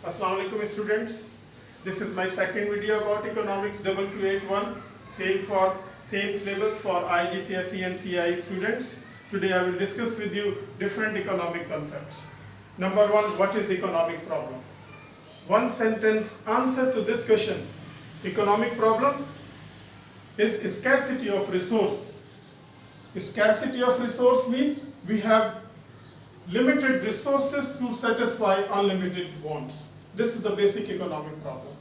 Assalamu alaikum students. This is my second video about economics 2281, same syllabus for IGCSE and CIE students. Today I will discuss with you different economic concepts. Number one, what is economic problem? One sentence answer to this question. Economic problem is scarcity of resource. Scarcity of resource means we have limited resources to satisfy unlimited wants. This is the basic economic problem.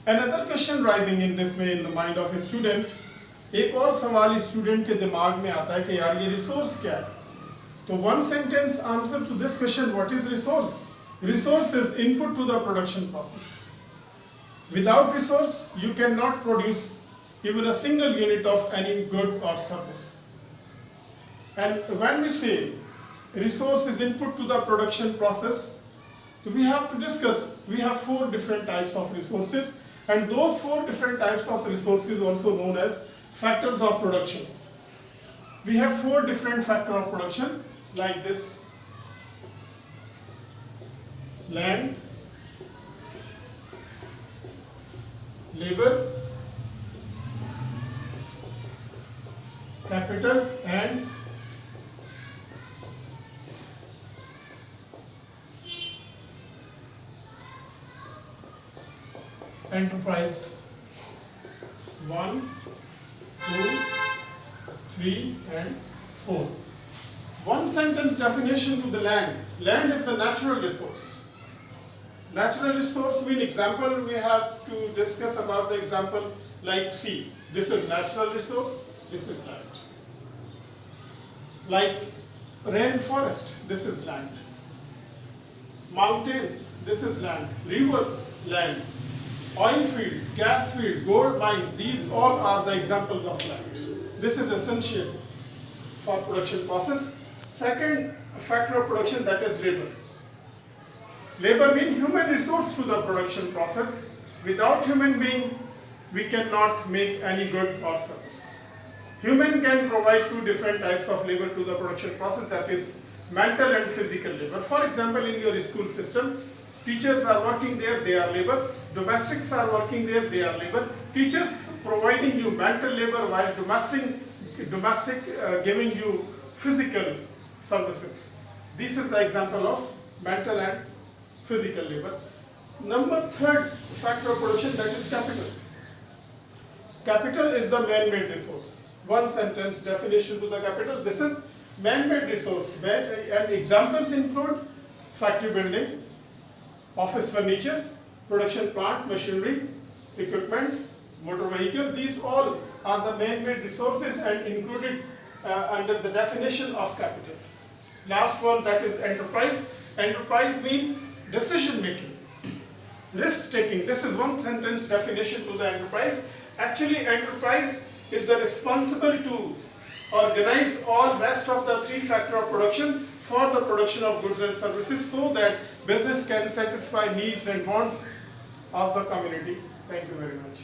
Another question rising in this way in the mind of a student, एक और सवाल student के दिमाग में आता है कि यार ये रिसोर्स क्या है? तो one sentence answer to this question, what is resource? Resource is input to the production process. Without resource, you cannot produce even a single unit of any good or service. And when we say resource is input to the production process, so we have to discuss, we have 4 different types of resources, and those 4 different types of resources also known as factors of production. We have 4 different factors of production like this: land, labor, capital, and enterprise. 1, 2, 3 and 4. One sentence definition to the land. Land is the natural resource. Natural resource mean example we have to discuss about the example like sea. This is natural resource, this is land. Like rainforest, this is land. Mountains, this is land. Rivers, land. Oil fields, gas fields, gold mines, these all are the examples of land. This is essential for production process. Second factor of production, that is labor. Labor means human resource to the production process. Without human being, we cannot make any good or service. Human can provide 2 different types of labor to the production process, that is mental and physical labor. For example, in your school system, teachers are working there, they are labor. Domestics are working there, they are labor. Teachers providing you mental labor while domestic giving you physical services. This is the example of mental and physical labor. Number 3rd factor of production, that is capital. Capital is the man-made resource. One sentence definition to the capital. This is man-made resource, and examples include factory building, office furniture, production plant, machinery, equipments, motor vehicle. These all are the man-made resources and included under the definition of capital. Last one, that is enterprise. Enterprise means decision making, risk taking. This is one sentence definition to the enterprise. Actually, enterprise is the responsible to organize all rest of the 3 factor of production for the production of goods and services so that business can satisfy needs and wants of the community. Thank you very much.